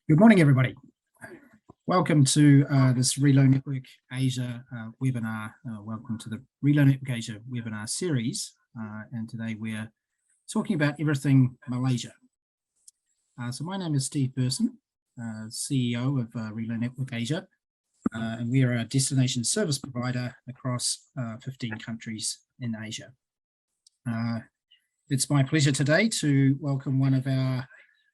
Good morning, everybody. Welcome to this Relo Network Asia webinar. Welcome to the Relo Network Asia webinar series. And today we're talking about everything Malaysia. So my name is Steve Burson, CEO of Relo Network Asia. And we are a destination service provider across 15 countries in Asia. It's my pleasure today to welcome one of our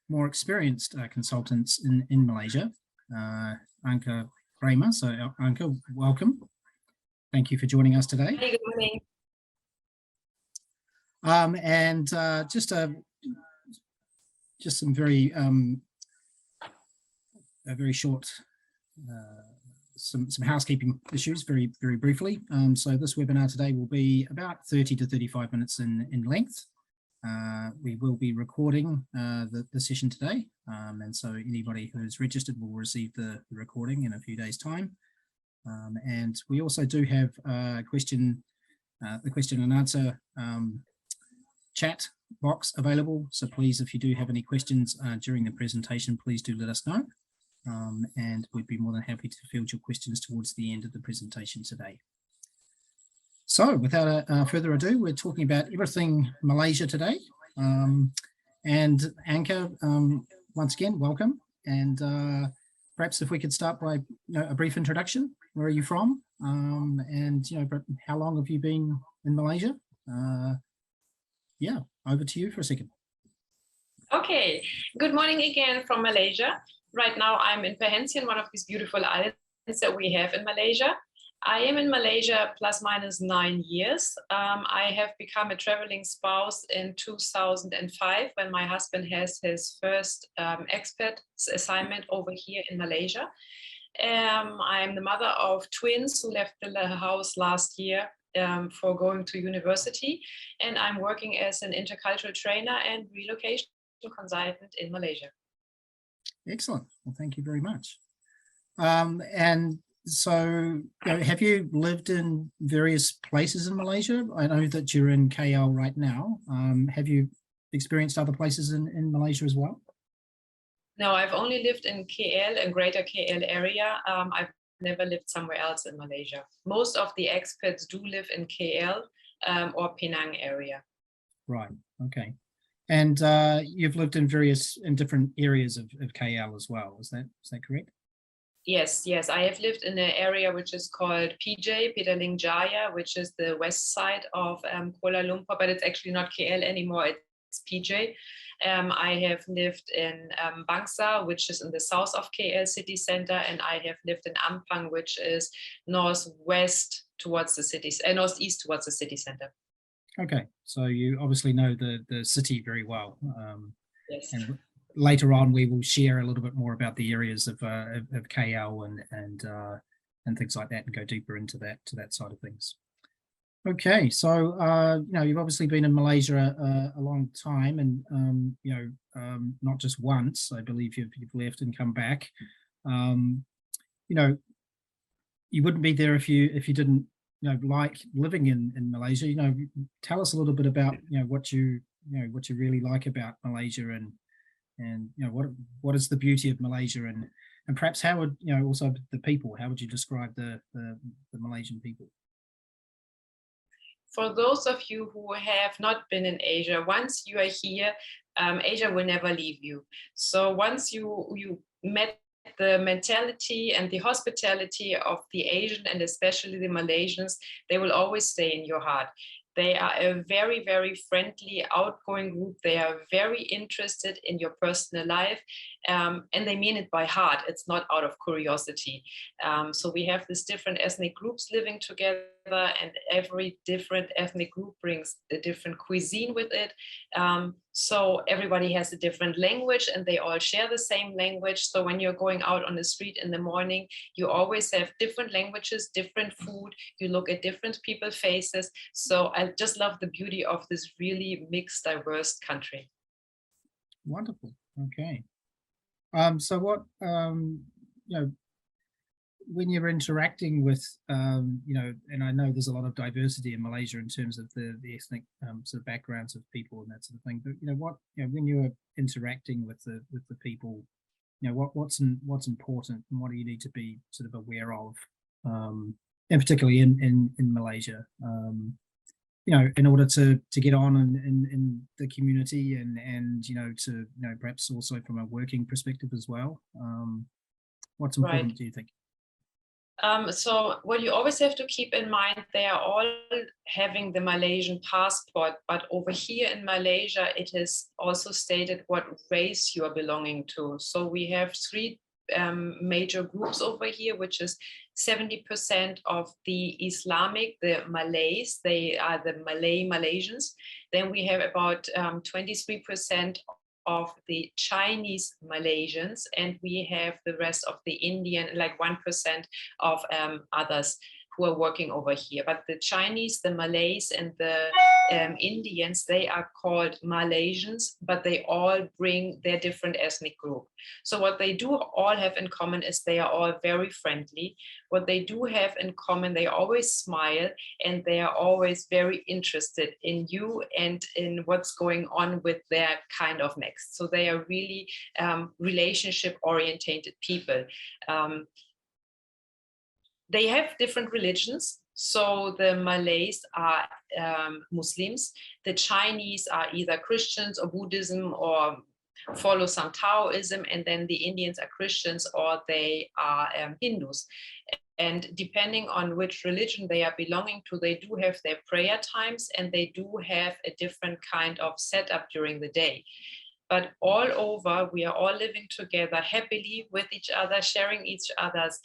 more experienced consultants in Malaysia, Anke Kraemer. So Anke, welcome. Thank you for joining us today. Hey, good morning. And just some very short some housekeeping issues very briefly. So this webinar today will be about 30 to 35 minutes in length. We will be recording the session today, and so anybody who is registered will receive the recording in a few days' time. And we also do have the question and answer chat box available. So please, if you do have any questions during the presentation, please do let us know. And we'd be more than happy to field your questions towards the end of the presentation today. So without further ado, we're talking about everything Malaysia today. And Anke, once again, welcome. And perhaps if we could start by a brief introduction. Where are you from? And how long have you been in Malaysia? Yeah, over to you for a second. Okay, good morning again from Malaysia. Right now I'm in Perhentian, one of these beautiful islands that we have in Malaysia. I am in Malaysia plus minus 9 years. I have become a traveling spouse in 2005 when my husband has his first expat assignment over here in Malaysia. I'm the mother of twins who left the house last year for going to university, and I'm working as an intercultural trainer and relocation consultant in Malaysia. Excellent. Well, thank you very much. And so have you lived in various places in Malaysia? I know that you're in KL right now. Have you experienced other places in Malaysia as well? No, I've only lived in KL and greater KL area. I've never lived somewhere else in Malaysia. Most of the expats do live in KL or Penang area. Right, okay. And you've lived in different areas of KL as well, is that correct? Yes, I have lived in an area which is called PJ, Petaling Jaya, which is the west side of Kuala Lumpur, but it's actually not KL anymore, it's PJ. I have lived in Bangsar, which is in the south of KL city center, and I have lived in Ampang, which is northwest towards the city, northeast towards the city center. Okay, so you obviously know the city very well. Yes. And later on, we will share a little bit more about the areas of KL and things like that, and go deeper into that side of things. Okay, so you've obviously been in Malaysia a long time, and not just once. I believe you've left and come back. You wouldn't be there if you didn't like living in Malaysia. Tell us a little bit about what you really like about Malaysia, and what is the beauty of Malaysia, and perhaps how would also the people, how would you describe the Malaysian people? For those of you who have not been in Asia, once you are here, Asia will never leave you. So once you met the mentality and the hospitality of the Asian, and especially the Malaysians, they will always stay in your heart. They are a very, very friendly, outgoing group. They are very interested in your personal life, and they mean it by heart. It's not out of curiosity. So we have these different ethnic groups living together, and every different ethnic group brings a different cuisine with it. So everybody has a different language, and they all share the same language. So when you're going out on the street in the morning, you always have different languages, different food. You look at different people's faces. So I just love the beauty of this really mixed, diverse country. Wonderful. Okay. So what when you're interacting with, and I know there's a lot of diversity in Malaysia in terms of the ethnic sort of backgrounds of people and that sort of thing, but when you're interacting with the people, what's important and what do you need to be sort of aware of, and particularly in Malaysia, in order to get on in the community and to perhaps also from a working perspective as well. What's important, Right. do you think? So what you always have to keep in mind, they are all having the Malaysian passport, but over here in Malaysia, it is also stated what race you are belonging to. So we have three major groups over here, which is 70% of the Islamic, the Malays, they are the Malaysians. Then we have about 23% of the Chinese Malaysians, and we have the rest of the Indian, like 1% of others who are working over here. But the Chinese, the Malays, and the Indians, they are called Malaysians, but they all bring their different ethnic group. So what they do all have in common is they are all very friendly. What they do have in common, they always smile, and they are always very interested in you and in what's going on with their kind of next. So they are really relationship oriented people. They have different religions. So the Malays are Muslims. The Chinese are either Christians or Buddhism or follow some Taoism. And then the Indians are Christians or they are Hindus. And depending on which religion they are belonging to, they do have their prayer times and they do have a different kind of setup during the day. But all over, we are all living together happily with each other, sharing each other's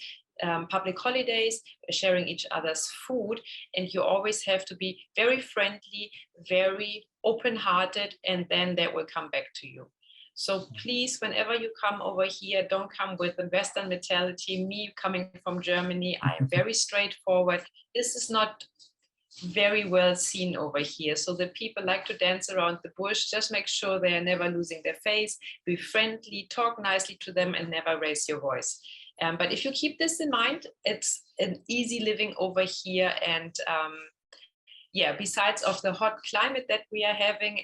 public holidays, sharing each other's food, and you always have to be very friendly, very open-hearted, and then that will come back to you. So please, whenever you come over here, don't come with a Western mentality. Me coming from Germany, I am very straightforward. This is not very well seen over here. So the people like to dance around the bush. Just make sure they are never losing their face. Be friendly, talk nicely to them, and never raise your voice. But if you keep this in mind, it's an easy living over here. And besides of the hot climate that we are having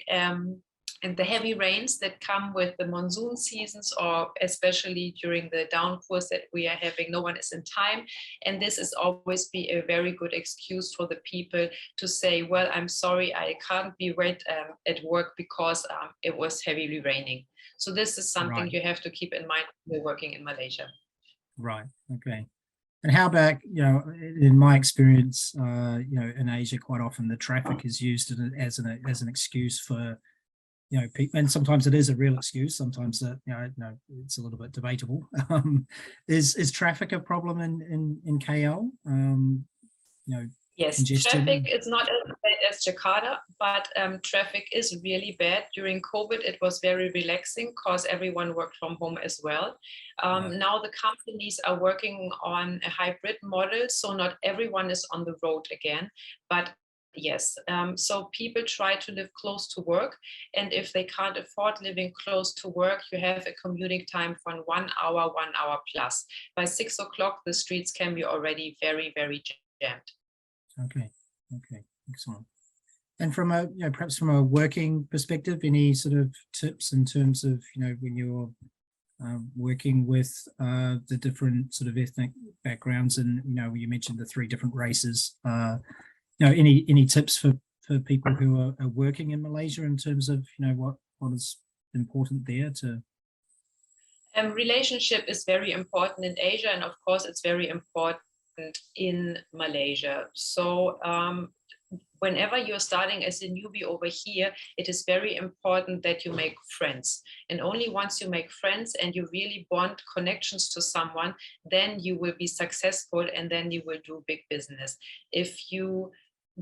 and the heavy rains that come with the monsoon seasons, or especially during the downpours that we are having, no one is in time. And this is always be a very good excuse for the people to say, well, I'm sorry, I can't be at work because it was heavily raining. So this is something you have to keep in mind when you're working in Malaysia. Right. Okay. And how about, in my experience, in Asia, quite often the traffic is used as an excuse for, people, and sometimes it is a real excuse. Sometimes it's a little bit debatable. Is traffic a problem in KL? Yes, congestion? traffic is not as bad as Jakarta, but traffic is really bad. During COVID, it was very relaxing because everyone worked from home as well. Now the companies are working on a hybrid model, so not everyone is on the road again, but yes, so people try to live close to work, and if they can't afford living close to work, you have a commuting time from 1 hour plus. By 6 o'clock, the streets can be already very, very jammed. Okay, excellent. And from perhaps from a working perspective, any sort of tips in terms of when you're working with the different sort of ethnic backgrounds, and you mentioned the 3 different races. Any tips for people who are working in Malaysia in terms of what is important there to? Relationship is very important in Asia, and of course it's very important in Malaysia. So whenever you're starting as a newbie over here, it is very important that you make friends. And only once you make friends and you really bond connections to someone, then you will be successful and then you will do big business. If you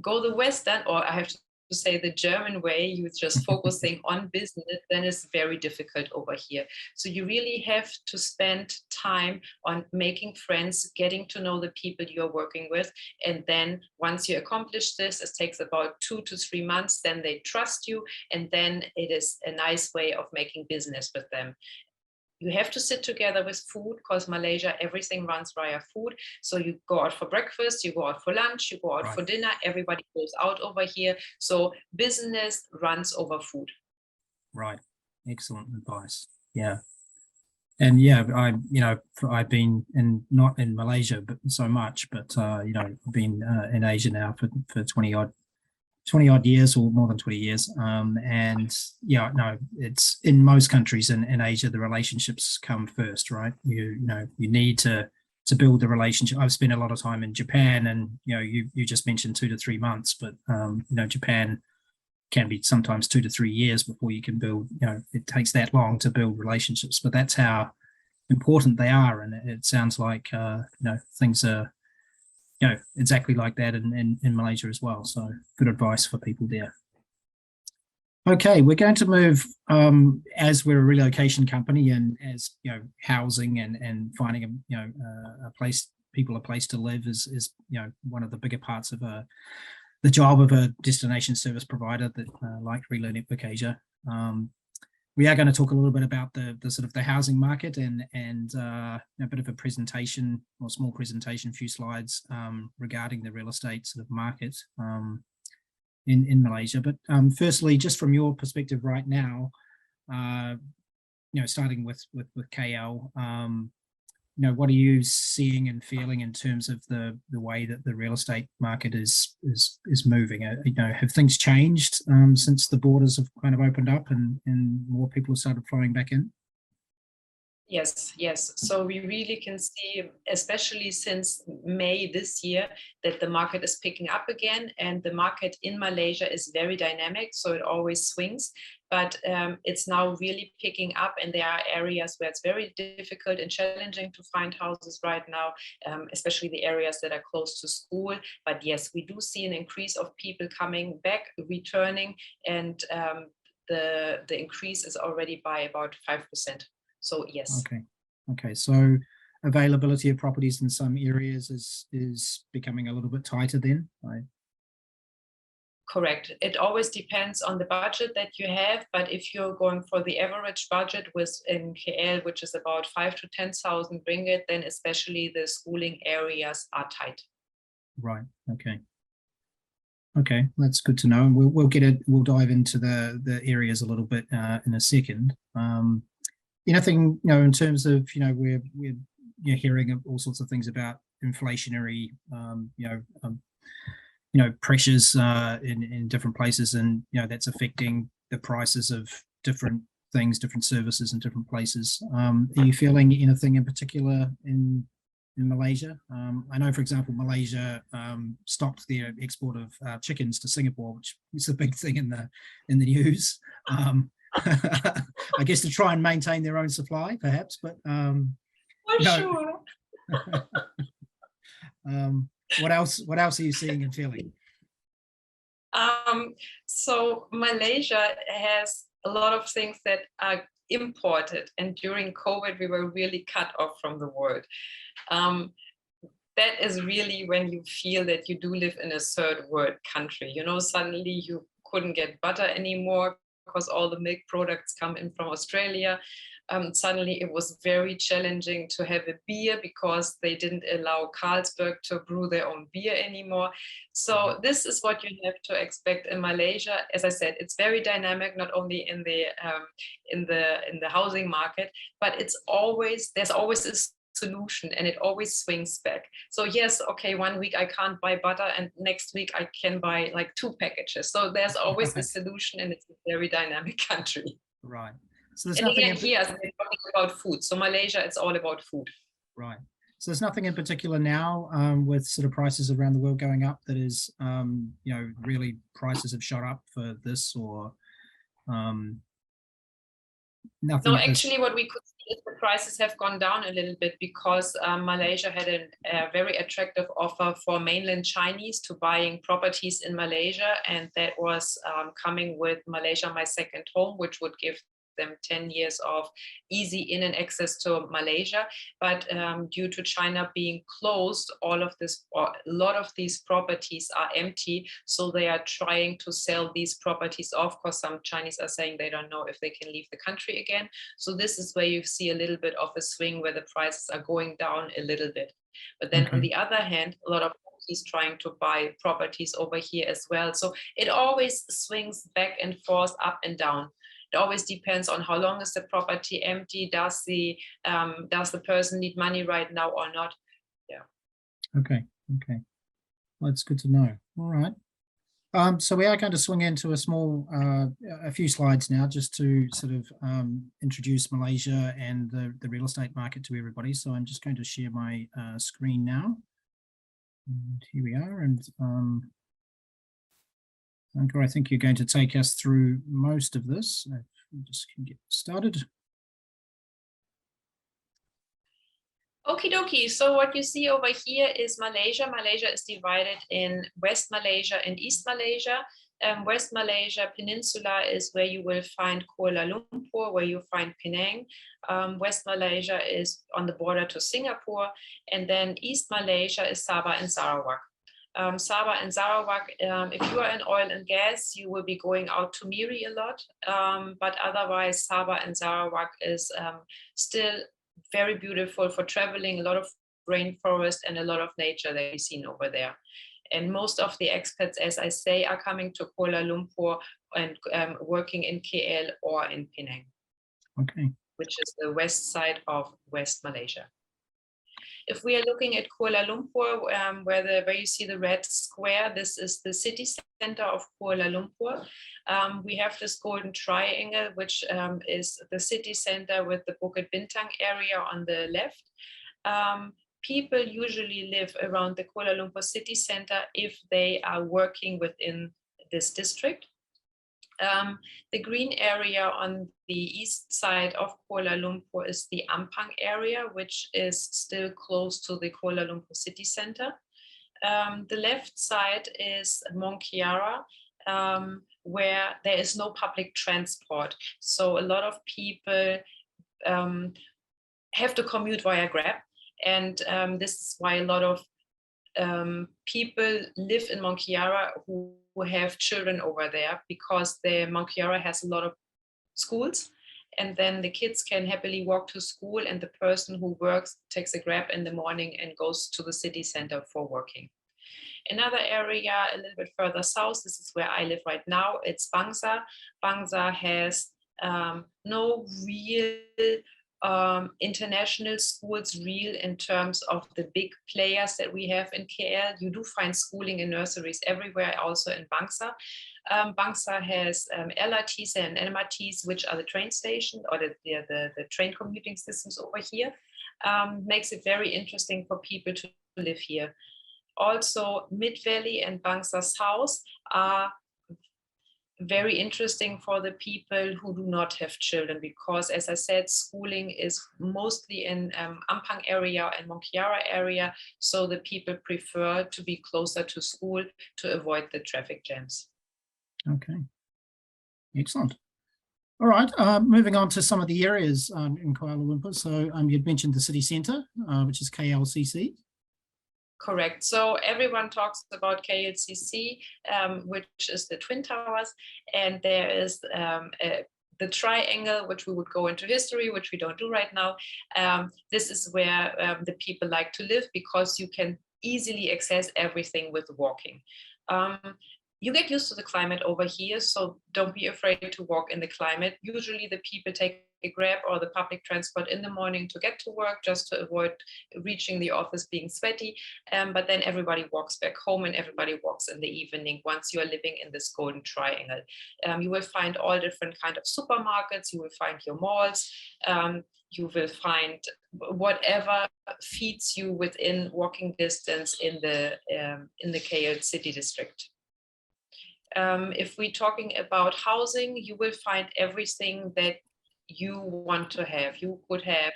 go the Western, or I have to say the German way, you're just focusing on business, then it's very difficult over here. So you really have to spend time on making friends, getting to know the people you're working with. And then once you accomplish this, it takes about 2 to 3 months, then they trust you. And then it is a nice way of making business with them. You have to sit together with food because Malaysia, everything runs via food. So you go out for breakfast, you go out for lunch, you go out for dinner, everybody goes out over here. So business runs over food. Right. Excellent advice. Yeah. And yeah, I've been not in Malaysia, but so much, but I've been in Asia now for 20 odd years, or more than 20 years. And yeah, no, it's in most countries in Asia, the relationships come first, right? You need to build the relationship. I've spent a lot of time in Japan, and you just mentioned 2 to 3 months, but Japan can be sometimes 2 to 3 years before you can build. It takes that long to build relationships, but that's how important they are. And it sounds like things are exactly like that in Malaysia as well. So good advice for people there. Okay, we're going to move, as we're a relocation company, and as housing and finding a place, people a place to live is one of the bigger parts of the job of a destination service provider that like Relo Network Asia. We are going to talk a little bit about the sort of the housing market and a bit of a presentation, or small presentation, few slides regarding the real estate sort of market in Malaysia. But firstly, just from your perspective right now, starting with KL, what are you seeing and feeling in terms of the way that the real estate market is moving? Have things changed since the borders have kind of opened up and more people have started flying back in? Yes. So we really can see, especially since May this year, that the market is picking up again, and the market in Malaysia is very dynamic, so it always swings. But it's now really picking up, and there are areas where it's very difficult and challenging to find houses right now, especially the areas that are close to school. But yes, we do see an increase of people coming back, returning, and the increase is already by about 5%. So yes. Okay. So availability of properties in some areas is becoming a little bit tighter then, right? Correct. It always depends on the budget that you have, but if you're going for the average budget in KL, which is about 5,000 to 10,000 ringgit, then especially the schooling areas are tight. Right. Okay, that's good to know. And we'll dive into the areas a little bit in a second. Anything, in terms of, we're hearing all sorts of things about inflationary, pressures in different places, and that's affecting the prices of different things, different services in different places. Are you feeling anything in particular in Malaysia? I know, for example, Malaysia stopped their export of chickens to Singapore, which is a big thing in the news. I guess to try and maintain their own supply, perhaps, but sure. What else are you seeing and feeling? So Malaysia has a lot of things that are imported, and during COVID we were really cut off from the world. That is really when you feel that you do live in a third world country. Suddenly you couldn't get butter anymore because all the milk products come in from Australia. Suddenly it was very challenging to have a beer because they didn't allow Carlsberg to brew their own beer anymore. So this is what you have to expect in Malaysia. As I said, it's very dynamic, not only in the housing market, but there's always a solution, and it always swings back. So yes, okay, 1 week I can't buy butter, and next week I can buy like 2 packages. So there's always a solution, and it's a very dynamic country. Right. So there's and nothing again, here we're talking about food. So Malaysia, it's all about food. Right. So there's nothing in particular now with sort of prices around the world going up that is, really prices have shot up for this, or nothing. No, actually, what we could see is the prices have gone down a little bit because Malaysia had a very attractive offer for mainland Chinese to buying properties in Malaysia, and that was coming with Malaysia My Second Home, which would give them 10 years of easy in and access to Malaysia. But due to China being closed, a lot of these properties are empty. So they are trying to sell these properties off, because some Chinese are saying they don't know if they can leave the country again. So this is where you see a little bit of a swing, where the prices are going down a little bit. But then on the other hand, a lot of he's trying to buy properties over here as well. So it always swings back and forth, up and down. It always depends on how long is the property empty. Does the person need money right now or not? Yeah. Okay. Okay. Well, that's good to know. All right. So we are going to swing into a few slides now, just to sort of introduce Malaysia and the real estate market to everybody. So I'm just going to share my screen now. And here we are. And Anke, I think you're going to take us through most of this. If we just can get started. Okie dokie. So what you see over here is Malaysia. Malaysia is divided in West Malaysia and East Malaysia. West Malaysia Peninsula is where you will find Kuala Lumpur, where you find Penang. West Malaysia is on the border to Singapore. And then East Malaysia is Sabah and Sarawak. Sabah and Sarawak, if you are in oil and gas, you will be going out to Miri a lot. But otherwise, Sabah and Sarawak is still very beautiful for traveling, a lot of rainforest and a lot of nature that we've seen over there. And most of the expats, as I say, are coming to Kuala Lumpur and working in KL or in Penang, okay, which is the west side of West Malaysia. If we are looking at Kuala Lumpur, where you see the red square, this is the city center of Kuala Lumpur. We have this golden triangle, which is the city center with the Bukit Bintang area on the left. People usually live around the Kuala Lumpur city center if they are working within this district. The green area on the east side of Kuala Lumpur is the Ampang area, which is still close to the Kuala Lumpur city center. The left side is Mongkiara, where there is no public transport. So a lot of people have to commute via Grab. And this is why a lot of people live in Mongkiara who have children over there, because the Mongkiara has a lot of schools, and then the kids can happily walk to school, and the person who works takes a Grab in the morning and goes to the city center for working. Another area a little bit further south, this is where I live right now, it's Bangsar. Bangsar has no real international schools, real in terms of the big players that we have in KL. You do find schooling and nurseries everywhere, also in Bangsar. Bangsar has LRTs and MRTs, which are the train station or the train commuting systems over here. Makes it very interesting for people to live here. Also, Mid Valley and Bangsar South are very interesting for the people who do not have children, because, as I said, schooling is mostly in Ampang area and Mongkiara area, so the people prefer to be closer to school to avoid the traffic jams. Okay, excellent. All right, moving on to some of the areas in Kuala Lumpur. So you'd mentioned the city centre, which is KLCC. Correct. So everyone talks about KLCC, which is the Twin Towers, and there is the triangle, which we would go into history, which we don't do right now. This is where the people like to live, because you can easily access everything with walking. You get used to the climate over here, so don't be afraid to walk in the climate. Usually the people take a Grab or the public transport in the morning to get to work, just to avoid reaching the office being sweaty. But then everybody walks back home, and everybody walks in the evening once you are living in this golden triangle. You will find all different kind of supermarkets, you will find your malls, you will find whatever feeds you within walking distance in the KL city district. If we're talking about housing, you will find everything that you want to have. You could have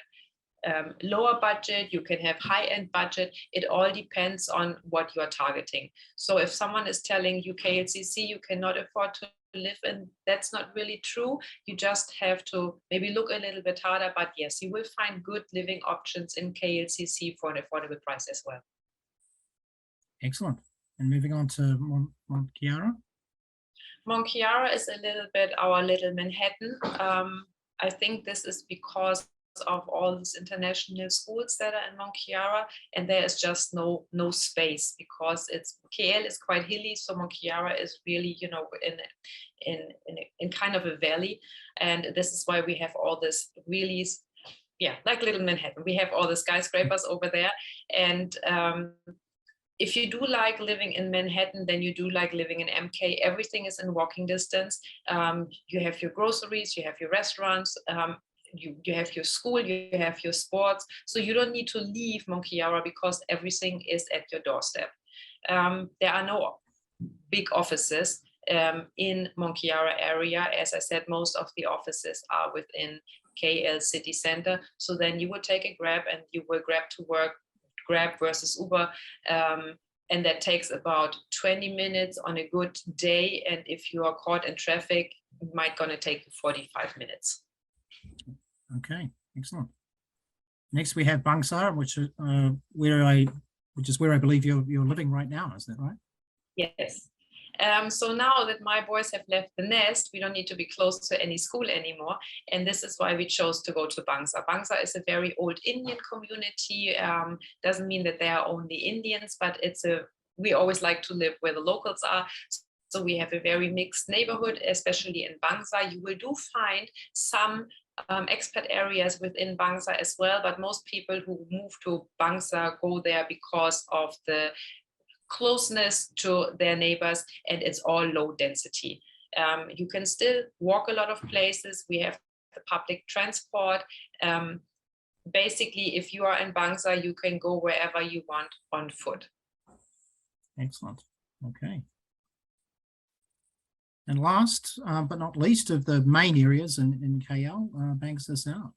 lower budget, you can have high-end budget. It all depends on what you are targeting. So if someone is telling you KLCC you cannot afford to live in, that's not really true. You just have to maybe look a little bit harder, but yes, you will find good living options in KLCC for an affordable price as well. Excellent. And moving on to Mongkiara. Mongkiara is a little bit our little Manhattan. I think this is because of all these international schools that are in Mount Kiara, and there is just no space because KL is quite hilly, so Mount Kiara is really, you know, in kind of a valley, and this is why we have all this really, yeah, like Little Manhattan. We have all the skyscrapers over there, and if you do like living in Manhattan, then you do like living in MK. Everything is in walking distance. You have your groceries, you have your restaurants, you have your school, you have your sports. So you don't need to leave Mount Kiara because everything is at your doorstep. There are no big offices in Mount Kiara area. As I said, most of the offices are within KL city center. So then you would take a Grab and you will Grab to work, Grab versus Uber, and that takes about 20 minutes on a good day. And if you are caught in traffic, it might gonna take you 45 minutes. Okay, excellent. Next, we have Bangsar, which is where I believe you're living right now. Is that right? Yes. So now that my boys have left the nest, we don't need to be close to any school anymore. And this is why we chose to go to Bangsar. Bangsar is a very old Indian community. Doesn't mean that they are only Indians, but we always like to live where the locals are. So we have a very mixed neighborhood, especially in Bangsar. You will do find some expat areas within Bangsar as well, but most people who move to Bangsar go there because of the closeness to their neighbors, and it's all low density. You can still walk a lot of places. We have the public transport. Basically, if you are in Bangsar, you can go wherever you want on foot. Excellent. Okay. And last but not least of the main areas in KL, Bangsar South.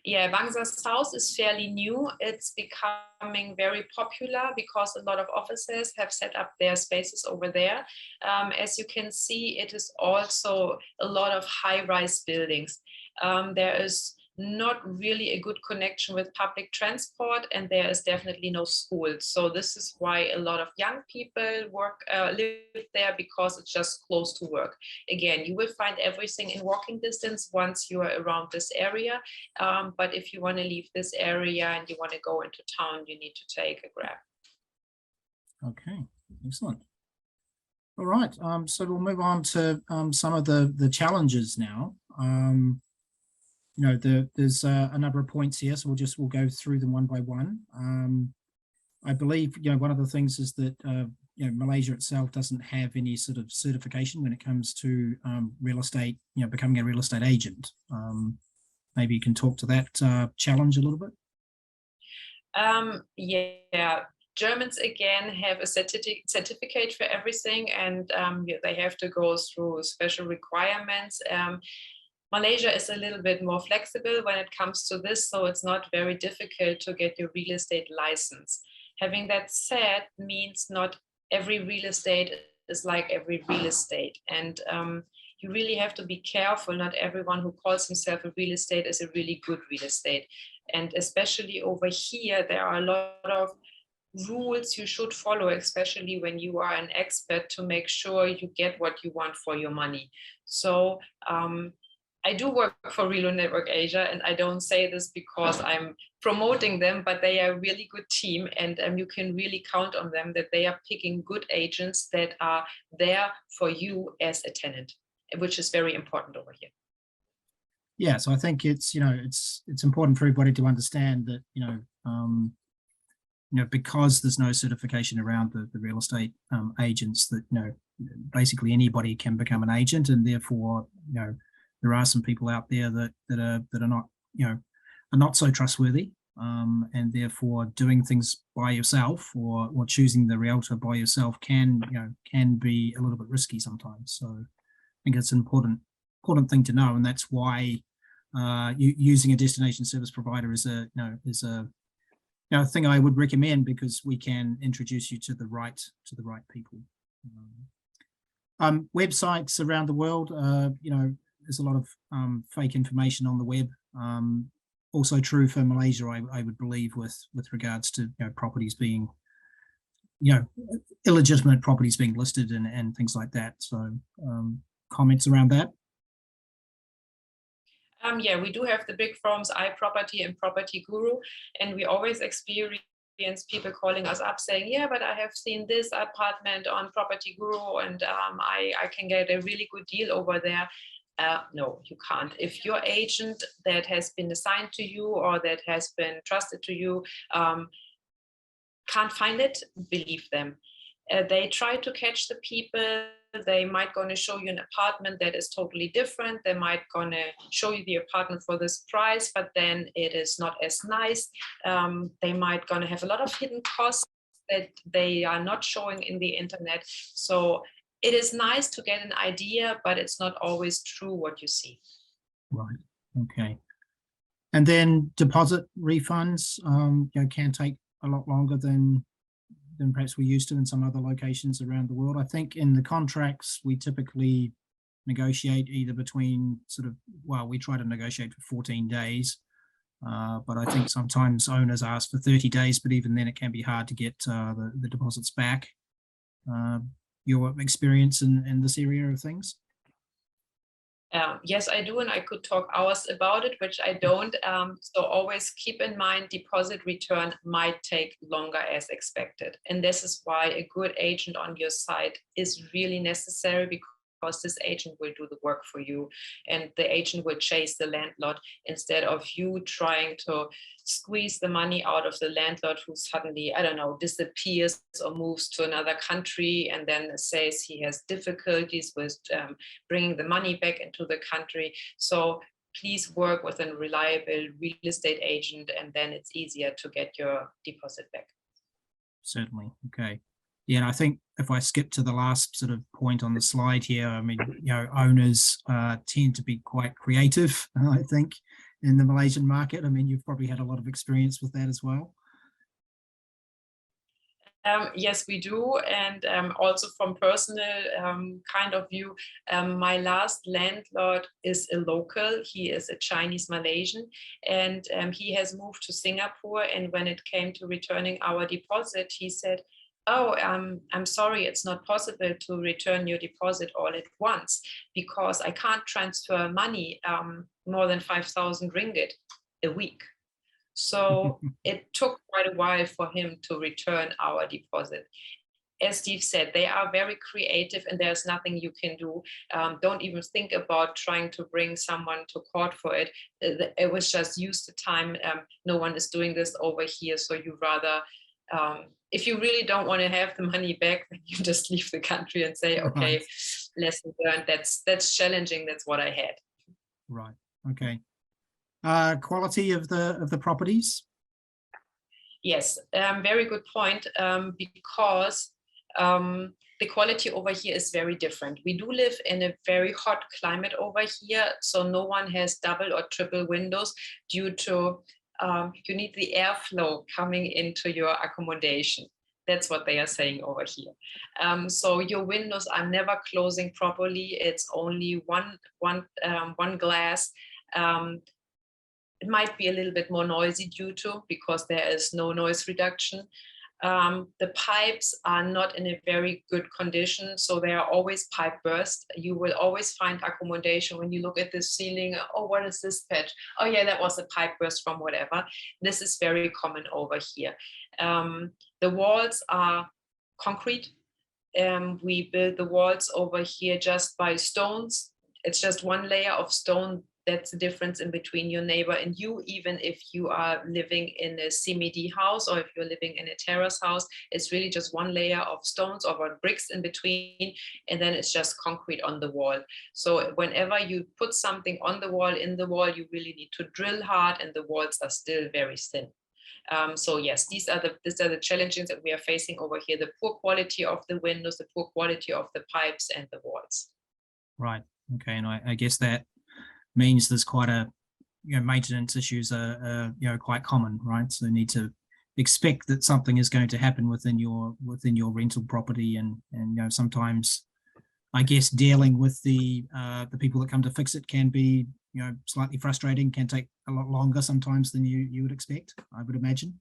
Yeah, Bangsar South is fairly new. It's becoming very popular because a lot of offices have set up their spaces over there. As you can see, it is also a lot of high-rise buildings. There is not really a good connection with public transport, and there is definitely no school. So this is why a lot of young people live there, because it's just close to work. Again, you will find everything in walking distance once you are around this area. But if you want to leave this area and you want to go into town, you need to take a Grab. Okay, excellent. All right, so we'll move on to some of the challenges now. You know, there's a number of points here, so we'll go through them one by one. I believe, you know, one of the things is that you know, Malaysia itself doesn't have any sort of certification when it comes to real estate, you know, becoming a real estate agent. Maybe you can talk to that challenge a little bit. Yeah, Germans again have a certificate for everything, and they have to go through special requirements. Malaysia is a little bit more flexible when it comes to this, so it's not very difficult to get your real estate license. Having that said, means not every real estate is like every real estate, and you really have to be careful. Not everyone who calls himself a real estate is a really good real estate, and especially over here, there are a lot of rules you should follow, especially when you are an expert, to make sure you get what you want for your money. So I do work for Relo Network Asia, and I don't say this because I'm promoting them, but they are a really good team, and you can really count on them that they are picking good agents that are there for you as a tenant, which is very important over here. Yeah, so I think it's, you know, it's important for everybody to understand that, you know, because there's no certification around the real estate agents, that, you know, basically anybody can become an agent, and therefore, you know, there are some people out there that are not, you know, are not so trustworthy, and therefore doing things by yourself or choosing the realtor by yourself can be a little bit risky sometimes. So I think it's an important thing to know, and that's why using a destination service provider is a thing I would recommend, because we can introduce you to the right people. Websites around the world, you know, there's a lot of fake information on the web. Also true for Malaysia, I would believe, with regards to, you know, properties being, you know, illegitimate properties being listed and things like that. So comments around that? Yeah, we do have the big firms, iProperty and Property Guru, and we always experience people calling us up saying, yeah, but I have seen this apartment on Property Guru and I can get a really good deal over there. No, you can't. If your agent that has been assigned to you or that has been trusted to you can't find it, believe them. They try to catch the people. They might going to show you an apartment that is totally different. They might going to show you the apartment for this price, but then it is not as nice. They might going to have a lot of hidden costs that they are not showing in the internet. So it is nice to get an idea, but it's not always true what you see. Right. Okay. And then deposit refunds, can take a lot longer than perhaps we're used to in some other locations around the world. I think in the contracts, we typically negotiate either between we try to negotiate for 14 days, but I think sometimes owners ask for 30 days, but even then it can be hard to get the deposits back. Your experience in this area of things? Yes, I do, and I could talk hours about it, which I don't. So always keep in mind, deposit return might take longer as expected. And this is why a good agent on your side is really necessary, because this agent will do the work for you, and the agent will chase the landlord instead of you trying to squeeze the money out of the landlord who suddenly, I don't know, disappears or moves to another country and then says he has difficulties with bringing the money back into the country. So please work with a reliable real estate agent, and then it's easier to get your deposit back. Certainly. Okay. Yeah, and I think if I skip to the last sort of point on the slide here, I mean, owners tend to be quite creative, I think, in the Malaysian market. I mean, you've probably had a lot of experience with that as well. Yes, we do. And also from personal kind of view, my last landlord is a local. He is a Chinese Malaysian, and he has moved to Singapore. And when it came to returning our deposit, he said, oh, I'm sorry, it's not possible to return your deposit all at once because I can't transfer money more than 5,000 ringgit a week. So it took quite a while for him to return our deposit. As Steve said, they are very creative and there's nothing you can do. Don't even think about trying to bring someone to court for it. It was just use the time. No one is doing this over here. So you rather, if you really don't want to have the money back, then you just leave the country and say, okay, Right. lesson learned. That's challenging. That's what I had. Right. Okay. Quality of the properties? Yes, very good point, because the quality over here is very different. We do live in a very hot climate over here, so no one has double or triple windows due to you need the airflow coming into your accommodation. That's what they are saying over here. So your windows are never closing properly. It's only one glass. It might be a little bit more noisy because there is no noise reduction. The pipes are not in a very good condition, so they are always pipe burst. You will always find accommodation when you look at the ceiling. Oh, what is this patch? Oh yeah, that was a pipe burst from whatever. This is very common over here. The walls are concrete. We build the walls over here just by stones. It's just one layer of stone. That's the difference in between your neighbor and you. Even if you are living in a CMD house or if you're living in a terrace house, it's really just one layer of stones or bricks in between, and then it's just concrete on the wall. So whenever you put something on the wall, in the wall, you really need to drill hard, and the walls are still very thin. So yes, these are the challenges that we are facing over here: the poor quality of the windows, the poor quality of the pipes and the walls. Right. Okay. And I guess that means there's quite a maintenance issues are quite common, right? So they need to expect that something is going to happen within your rental property, and sometimes I guess dealing with the people that come to fix it can be slightly frustrating, can take a lot longer sometimes than you would expect, I would imagine.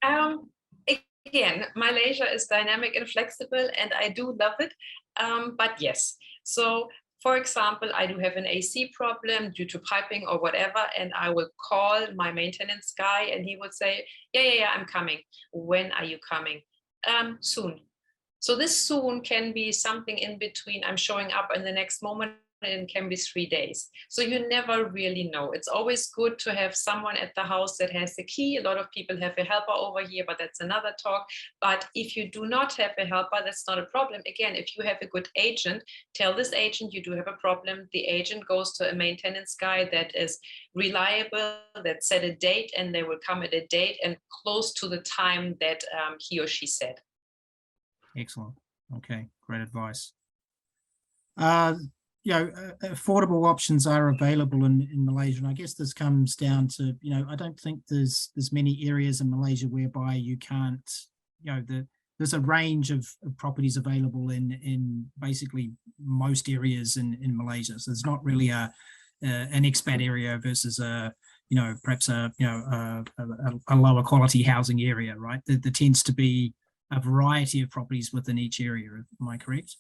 Again, Malaysia is dynamic and flexible, and I do love it. But yes, so For example, I do have an AC problem due to piping or whatever, and I will call my maintenance guy and he would say, yeah, I'm coming. When are you coming? Soon. So this soon can be something in between. I'm showing up in the next moment, and it can be 3 days. So you never really know. It's always good to have someone at the house that has the key. A lot of people have a helper over here, but that's another talk. But if you do not have a helper, that's not a problem. Again, if you have a good agent, tell this agent you do have a problem. The agent goes to a maintenance guy that is reliable, that set a date, and they will come at a date and close to the time that he or she said. Excellent. Okay, great advice. Affordable options are available in Malaysia, and I guess this comes down to, I don't think there's many areas in Malaysia whereby you can't, there's a range of properties available in basically most areas in Malaysia. So there's not really an expat area versus perhaps a lower quality housing area, right? There tends to be a variety of properties within each area. Am I correct?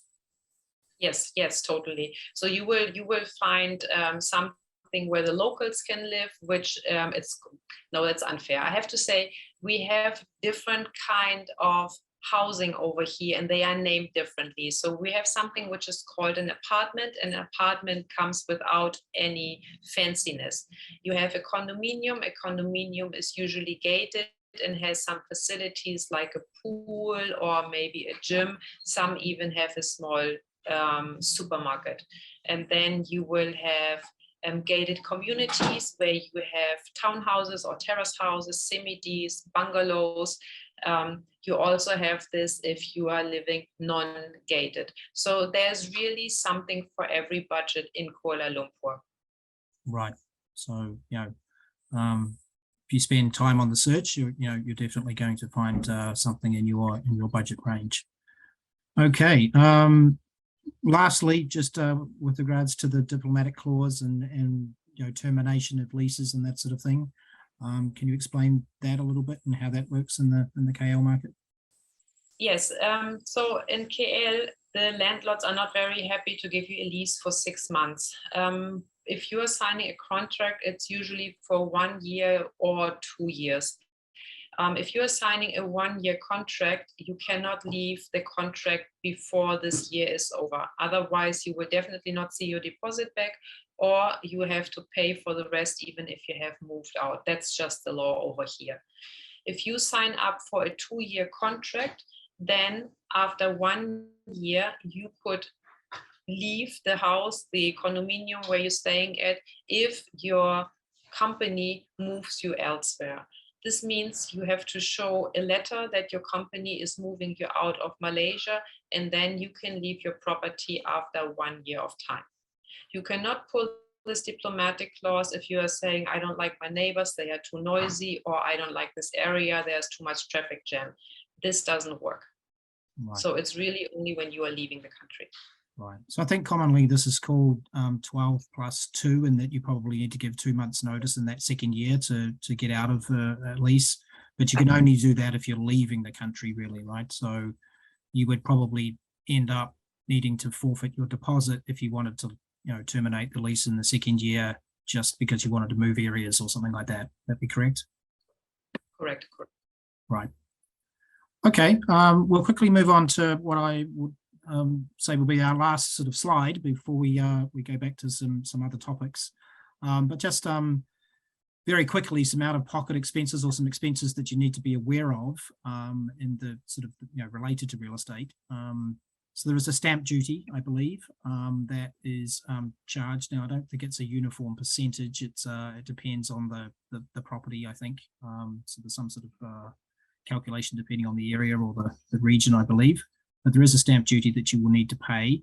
Yes, totally. So you will find something where the locals can live, which that's unfair. I have to say we have different kind of housing over here, and they are named differently. So we have something which is called an apartment. An apartment comes without any fanciness. You have a condominium. A condominium is usually gated and has some facilities like a pool or maybe a gym. Some even have a small supermarket. And then you will have gated communities where you have townhouses or terrace houses, semi-Ds, bungalows. You also have this if you are living non-gated. So there's really something for every budget in Kuala Lumpur. Right. So, if you spend time on the search, you're definitely going to find something in your budget range. Okay. Lastly, just with regards to the diplomatic clause and termination of leases and that sort of thing, can you explain that a little bit and how that works in the KL market? Yes. So in KL, the landlords are not very happy to give you a lease for 6 months. If you are signing a contract, it's usually for 1 year or 2 years. If you are signing a 1-year contract, you cannot leave the contract before this year is over. Otherwise, you will definitely not see your deposit back, or you have to pay for the rest even if you have moved out. That's just the law over here. If you sign up for a 2-year contract, then after 1 year, you could leave the house, the condominium where you're staying at, if your company moves you elsewhere. This means you have to show a letter that your company is moving you out of Malaysia, and then you can leave your property after 1 year of time. You cannot pull this diplomatic clause if you are saying, I don't like my neighbors, they are too noisy, or I don't like this area, there's too much traffic jam. This doesn't work. Right. So it's really only when you are leaving the country. Right. So I think commonly this is called 12+2, and that you probably need to give 2 months notice in that second year to get out of a lease. But you can only do that if you're leaving the country, really, right? So you would probably end up needing to forfeit your deposit if you wanted to, terminate the lease in the second year just because you wanted to move areas or something like that. That'd be correct? Correct. Right. Okay. We'll quickly move on to what I would say will be our last sort of slide before we go back to some other topics. But just very quickly, some out-of-pocket expenses or some expenses that you need to be aware of in the sort of related to real estate. So there is a stamp duty, I believe, that is charged. Now, I don't think it's a uniform percentage. It depends on the property, I think. So there's some sort of calculation depending on the area or the region, I believe. But there is a stamp duty that you will need to pay.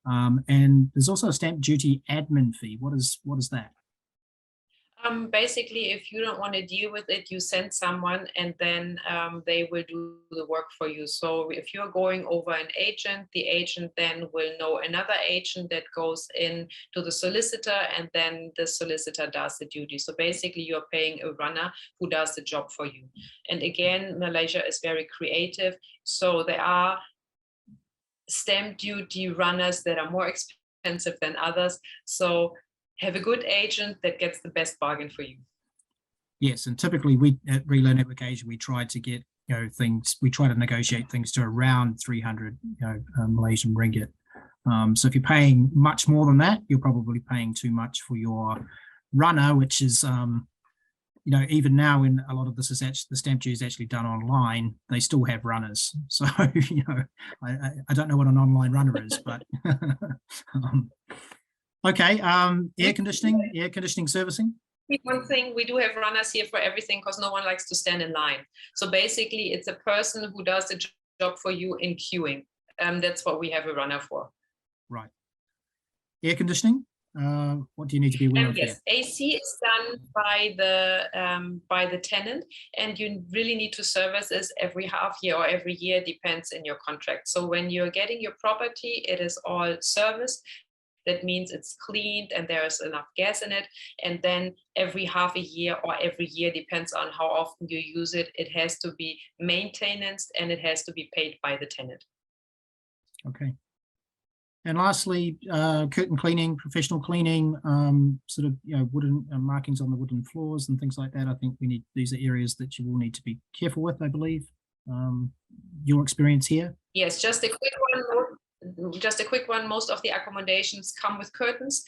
And there's also a stamp duty admin fee. What is that? Basically, if you don't want to deal with it, you send someone and then they will do the work for you. So if you're going over an agent, the agent then will know another agent that goes in to the solicitor, and then the solicitor does the duty. So basically, you're paying a runner who does the job for you. And again, Malaysia is very creative. So there are stamp duty runners that are more expensive expensive than others. So have a good agent that gets the best bargain for you. Yes, and typically we at Relo Network Asia, we try to get, things, we try to negotiate things to around 300, Malaysian ringgit. So if you're paying much more than that, you're probably paying too much for your runner, which is, even now when a lot of this is actually, the stamp duty is actually done online, they still have runners. So, I don't know what an online runner is, but okay. Air conditioning servicing. One thing, we do have runners here for everything because no one likes to stand in line. So basically it's a person who does the job for you in queuing. That's what we have a runner for. Right. Air conditioning. What do you need to be aware of? Yes, there? AC is done by the tenant, and you really need to service this every half year or every year, depends in your contract. So when you're getting your property, it is all serviced. That means it's cleaned and there is enough gas in it. And then every half a year or every year, depends on how often you use it, it has to be maintenance and it has to be paid by the tenant. Okay. And lastly, curtain cleaning, professional cleaning, sort of, wooden markings on the wooden floors and things like that. I think these are areas that you will need to be careful with, I believe. Your experience here? Yes, just a quick one. Most of the accommodations come with curtains.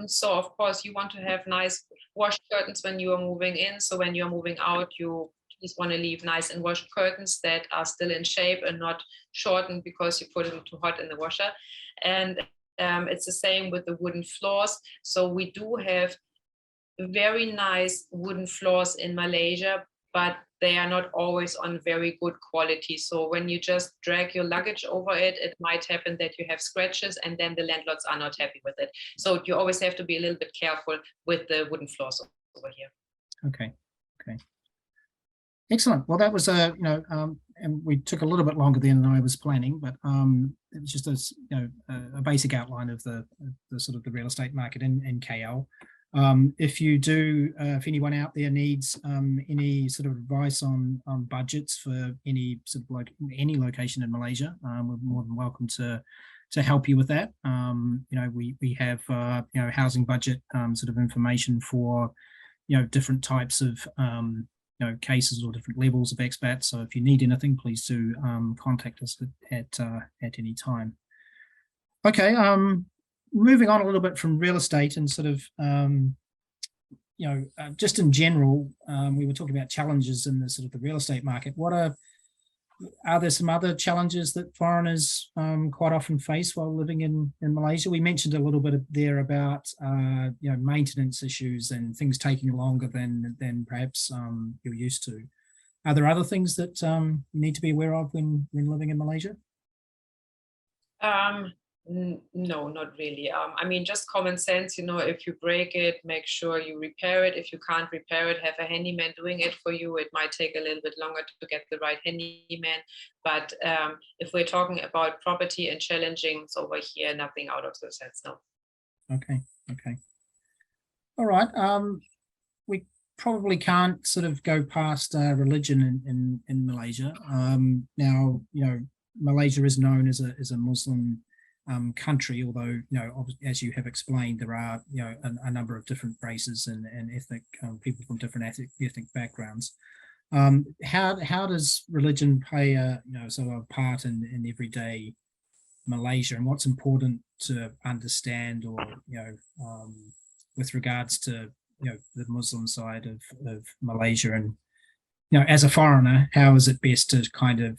So of course you want to have nice washed curtains when you are moving in. So when you're moving out, you just want to leave nice and washed curtains that are still in shape and not shortened because you put them too hot in the washer. And it's the same with the wooden floors. So we do have very nice wooden floors in Malaysia, but they are not always on very good quality. So when you just drag your luggage over it, it might happen that you have scratches and then the landlords are not happy with it. So you always have to be a little bit careful with the wooden floors over here. Okay. Excellent. Well, that was and we took a little bit longer than I was planning, but it was just a basic outline of the sort of the real estate market in KL. If anyone out there needs any sort of advice on budgets for any sort of any location in Malaysia, we're more than welcome to help you with that. We have housing budget sort of information for different types of cases or different levels of expats. So if you need anything, please do contact us at any time. Okay. Moving on a little bit from real estate and sort of, just in general, we were talking about challenges in the sort of the real estate market. Are there some other challenges that foreigners quite often face while living in Malaysia? We mentioned a little bit there about, maintenance issues and things taking longer than perhaps you're used to. Are there other things that you need to be aware of when living in Malaysia? No, not really. I mean, just common sense, if you break it, make sure you repair it. If you can't repair it, have a handyman doing it for you. It might take a little bit longer to get the right handyman. But if we're talking about property and challengings over here, nothing out of the sense, no. Okay. All right. We probably can't sort of go past religion in Malaysia. Now, Malaysia is known as a Muslim country, although as you have explained, there are a number of different races and ethnic people from different ethnic backgrounds. How does religion play a sort of part in everyday Malaysia, and what's important to understand, or with regards to the Muslim side of Malaysia, and as a foreigner, how is it best to kind of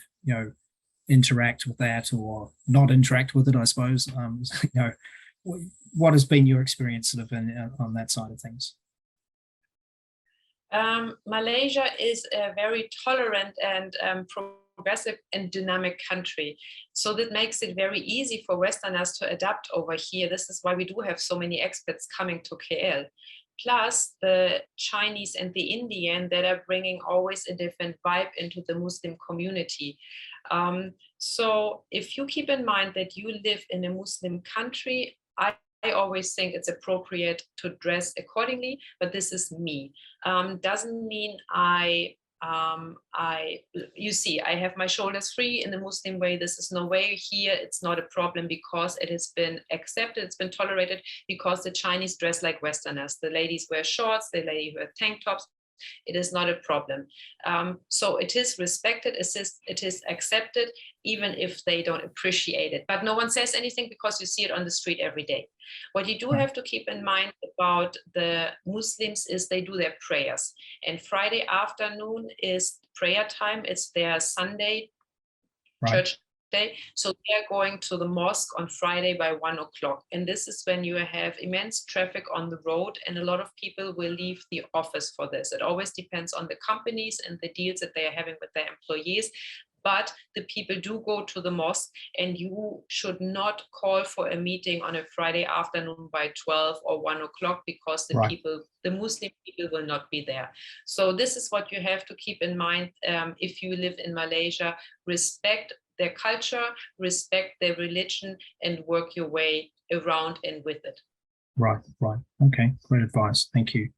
interact with that or not interact with it, I suppose? What has been your experience sort of on that side of things? Malaysia is a very tolerant and progressive and dynamic country. So that makes it very easy for Westerners to adapt over here. This is why we do have so many expats coming to KL. Plus the Chinese and the Indian that are bringing always a different vibe into the Muslim community. So if you keep in mind that you live in a Muslim country, I always think it's appropriate to dress accordingly, but this is me. Doesn't mean I you see, I have my shoulders free in the Muslim way. This is no way. Here it's not a problem because it has been accepted, it's been tolerated, because the Chinese dress like Westerners. The ladies wear shorts, the ladies wear tank tops. It is not a problem. So it is respected, it is accepted, even if they don't appreciate it. But no one says anything because you see it on the street every day. What you do have to keep in mind about the Muslims is they do their prayers. And Friday afternoon is prayer time. It's their Sunday church day. So they are going to the mosque on Friday by 1 o'clock. And this is when you have immense traffic on the road, and a lot of people will leave the office for this. It always depends on the companies and the deals that they are having with their employees. But the people do go to the mosque, and you should not call for a meeting on a Friday afternoon by 12 or 1 o'clock, because the Muslim people will not be there. So this is what you have to keep in mind if you live in Malaysia. Respect their culture, respect their religion, and work your way around and with it. Right. Okay, great advice. Thank you.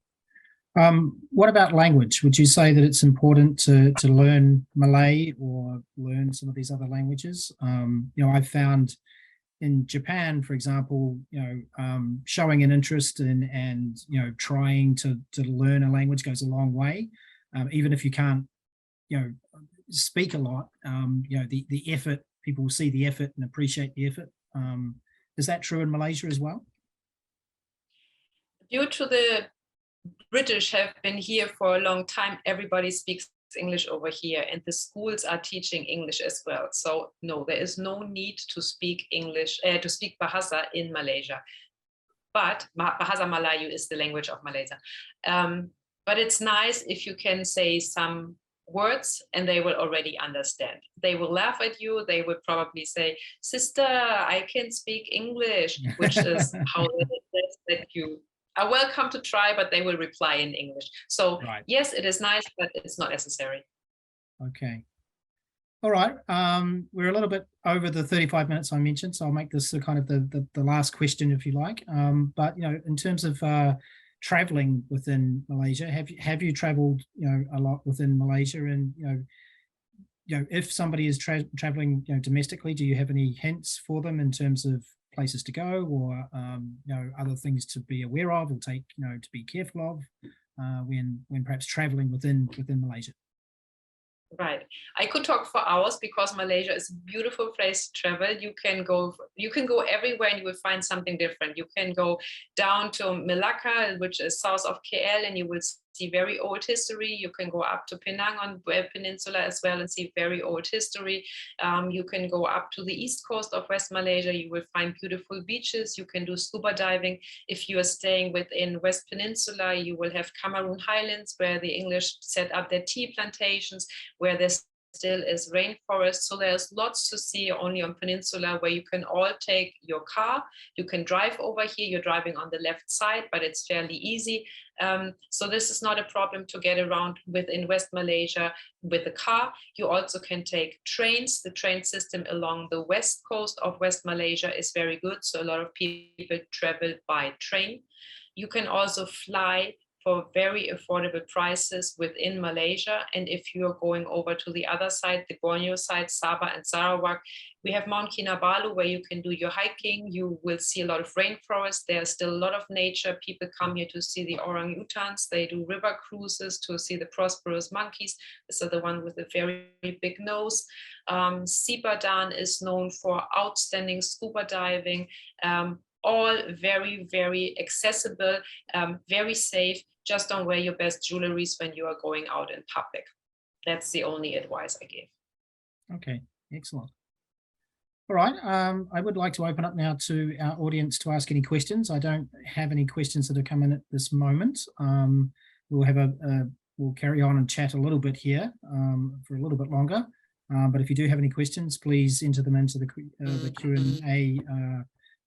What about language? Would you say that it's important to learn Malay or learn some of these other languages? I've found in Japan, for example, showing an interest and trying to learn a language goes a long way, even if you can't, speak a lot. The effort, people see the effort and appreciate the effort. Is that true in Malaysia as well? Due to the British have been here for a long time, everybody speaks English over here, and the schools are teaching English as well. So no, there is no need to speak English, to speak Bahasa in Malaysia. But Bahasa Melayu is the language of Malaysia. But it's nice if you can say some words and they will already understand. They will laugh at you. They will probably say, "Sister, I can speak English," which is how that you are welcome to try, but they will reply in English. So yes, it is nice, but it's not necessary. Okay. All right. We're a little bit over the 35 minutes I mentioned, so I'll make this kind of the last question, if you like. But in terms of traveling within Malaysia, have you traveled a lot within Malaysia? And if somebody is traveling domestically, do you have any hints for them in terms of places to go, or other things to be aware of, or take to be careful of when perhaps traveling within Malaysia? Right. I could talk for hours because Malaysia is a beautiful place to travel. You can go everywhere and you will find something different. You can go down to Malacca, which is south of KL, and you will see very old history. You can go up to Penang on the peninsula as well and see very old history. You can go up to the east coast of West Malaysia. You will find beautiful beaches. You can do scuba diving. If you are staying within West Peninsula, you will have Cameroon Highlands, where the English set up their tea plantations, where there still is rainforest. So there's lots to see only on Peninsula, where you can all take your car. You can drive over here. You're driving on the left side, but it's fairly easy. So this is not a problem to get around within West Malaysia with a car. You also can take trains. The train system along the west coast of West Malaysia is very good. So a lot of people travel by train. You can also fly for very affordable prices within Malaysia. And if you're going over to the other side, the Borneo side, Sabah and Sarawak, we have Mount Kinabalu, where you can do your hiking. You will see a lot of rainforest. There's still a lot of nature. People come here to see the orangutans. They do river cruises to see the prosperous monkeys. This is the one with a very big nose. Sipadan is known for outstanding scuba diving. All very, very accessible, very safe. Just don't wear your best jewelries when you are going out in public. That's the only advice I give. Okay, excellent. All right, I would like to open up now to our audience to ask any questions. I don't have any questions that have come in at this moment. We'll have we'll carry on and chat a little bit here for a little bit longer. But if you do have any questions, please enter them into the Q&A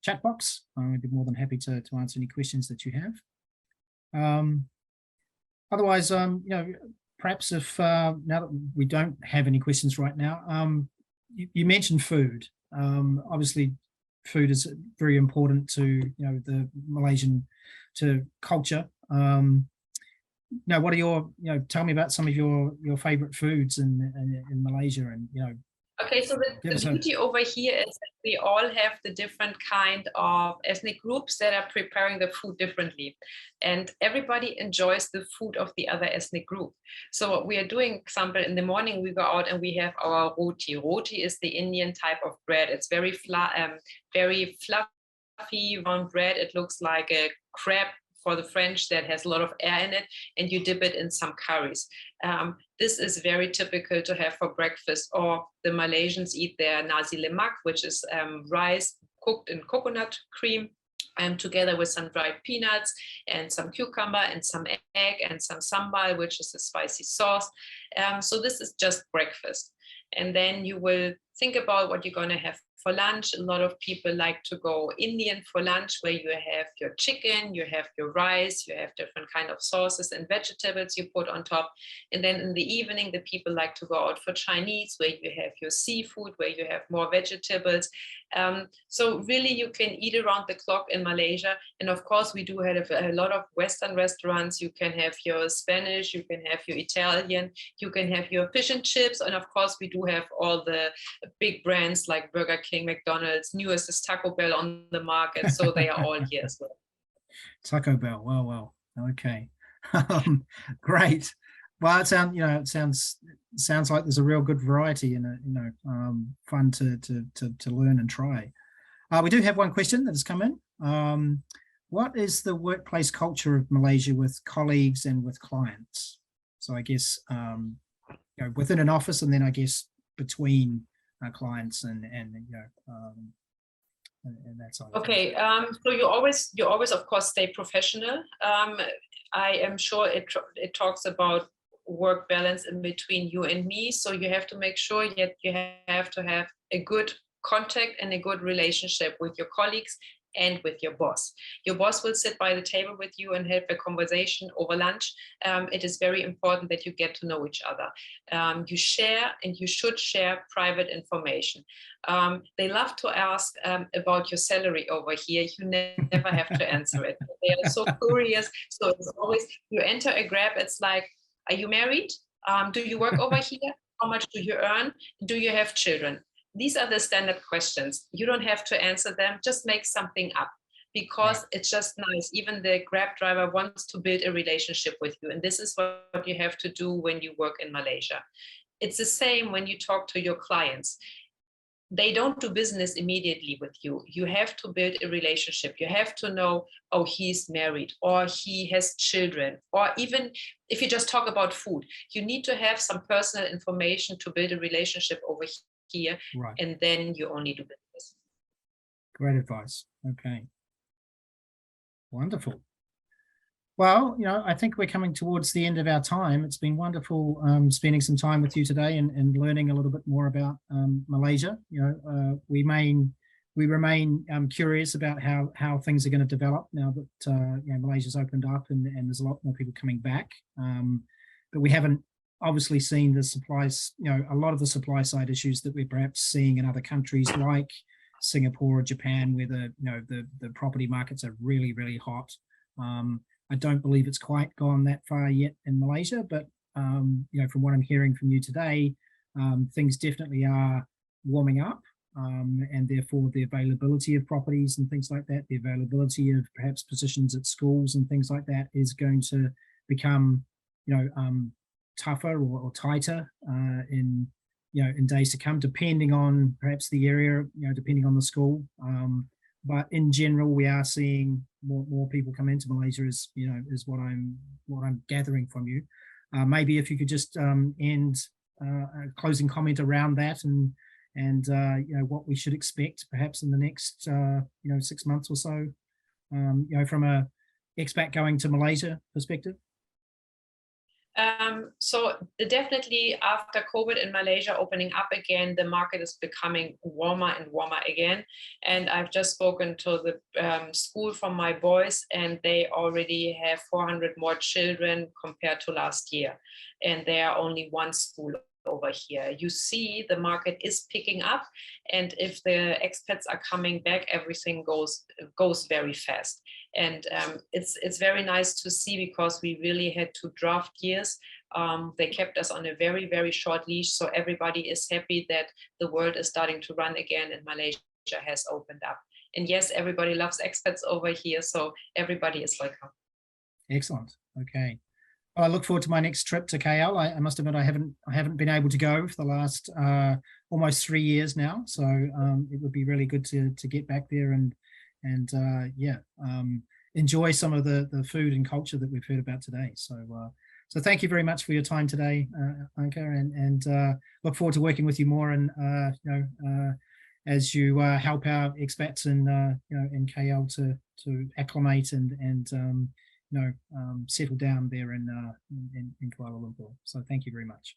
chat box. I'd be more than happy to answer any questions that you have. Otherwise, perhaps if now that we don't have any questions right now, you mentioned food. Obviously, food is very important to the Malaysian culture. know, what are your, tell me about some of your favorite foods in Malaysia, and Okay, so give the us a. beauty over here is that we all have the different kind of ethnic groups that are preparing the food differently. And everybody enjoys the food of the other ethnic group. So what we are doing, example, in the morning, we go out and we have our roti. Roti is the Indian type of bread. It's very fluffy, round bread. It looks like a crab for the French that has a lot of air in it, and you dip it in some curries. This is very typical to have for breakfast, or the Malaysians eat their nasi lemak, which is rice cooked in coconut cream, together with some dried peanuts and some cucumber and some egg and some sambal, which is a spicy sauce. So this is just breakfast. And then you will think about what you're going to have for lunch. A lot of people like to go Indian for lunch, where you have your chicken, you have your rice, you have different kind of sauces and vegetables you put on top. And then in the evening, the people like to go out for Chinese, where you have your seafood, where you have more vegetables. So really you can eat around the clock in Malaysia. And of course, we do have a lot of Western restaurants. You can have your Spanish, you can have your Italian, you can have your fish and chips. And of course, we do have all the big brands like Burger King, McDonald's. Newest is Taco Bell on the market. So they are all here as well. Taco Bell. Well. Okay. Great. Well, it sounds like there's a real good variety, and fun to learn and try. We do have one question that has come in. What is the workplace culture of Malaysia with colleagues and with clients? So I guess within an office, and then I guess between clients and that side. Okay, so you always of course stay professional. I am sure it talks about work balance in between you and me. So you have to make sure that you have to have a good contact and a good relationship with your colleagues and with your boss. Your boss will sit by the table with you and have a conversation over lunch. It is very important that you get to know each other. You share, and you should share, private information. They love to ask about your salary over here. You never have to answer it. They are so curious. So it's always, you enter a Grab, it's like, are you married? Do you work over here? How much do you earn? Do you have children? These are the standard questions. You don't have to answer them, just make something up, because it's just nice. Even the Grab driver wants to build a relationship with you. And this is what you have to do when you work in Malaysia. It's the same when you talk to your clients. They don't do business immediately with you. You have to build a relationship. You have to know, oh, he's married, or he has children, or even if you just talk about food, you need to have some personal information to build a relationship over here, and then you only do business. Great advice. Okay. Wonderful. Well, I think we're coming towards the end of our time. It's been wonderful spending some time with you today and learning a little bit more about Malaysia. We remain curious about how things are going to develop now that Malaysia's opened up and there's a lot more people coming back. But we haven't obviously seen the supplies, a lot of the supply side issues that we're perhaps seeing in other countries like Singapore or Japan, where the property markets are really, really hot. I don't believe it's quite gone that far yet in Malaysia, but from what I'm hearing from you today, things definitely are warming up, and therefore the availability of properties and things like that, the availability of perhaps positions at schools and things like that is going to become, tougher or tighter in days to come, depending on perhaps the area, depending on the school. But in general, we are seeing more people come into Malaysia, is what I'm gathering from you. Maybe if you could just end a closing comment around that, and what we should expect perhaps in the next 6 months or so, from a expat going to Malaysia perspective. So definitely after COVID in Malaysia opening up again, the market is becoming warmer and warmer again. And I've just spoken to the school from my boys, and they already have 400 more children compared to last year. And they are only one school over here. You see the market is picking up, and if the expats are coming back, everything goes very fast. And it's very nice to see, because we really had to draft years. They kept us on a very, very short leash, so everybody is happy that the world is starting to run again and Malaysia has opened up. And yes, everybody loves expats over here, so everybody is welcome. Excellent. Okay. Well, I look forward to my next trip to KL. I must admit I haven't been able to go for the last almost 3 years now. So it would be really good to get back there and enjoy some of the food and culture that we've heard about today. So thank you very much for your time today, Anke, and look forward to working with you more, and as you help our expats in KL to acclimate and settle down there in Kuala Lumpur. So thank you very much.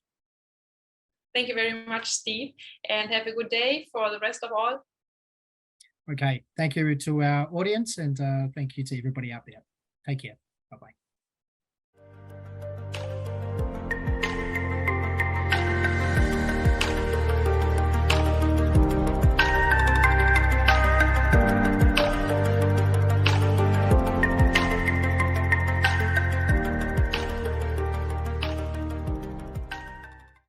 Thank you very much, Steve, and have a good day for the rest of all. Okay, thank you to our audience, and thank you to everybody out there. Take care. Bye-bye.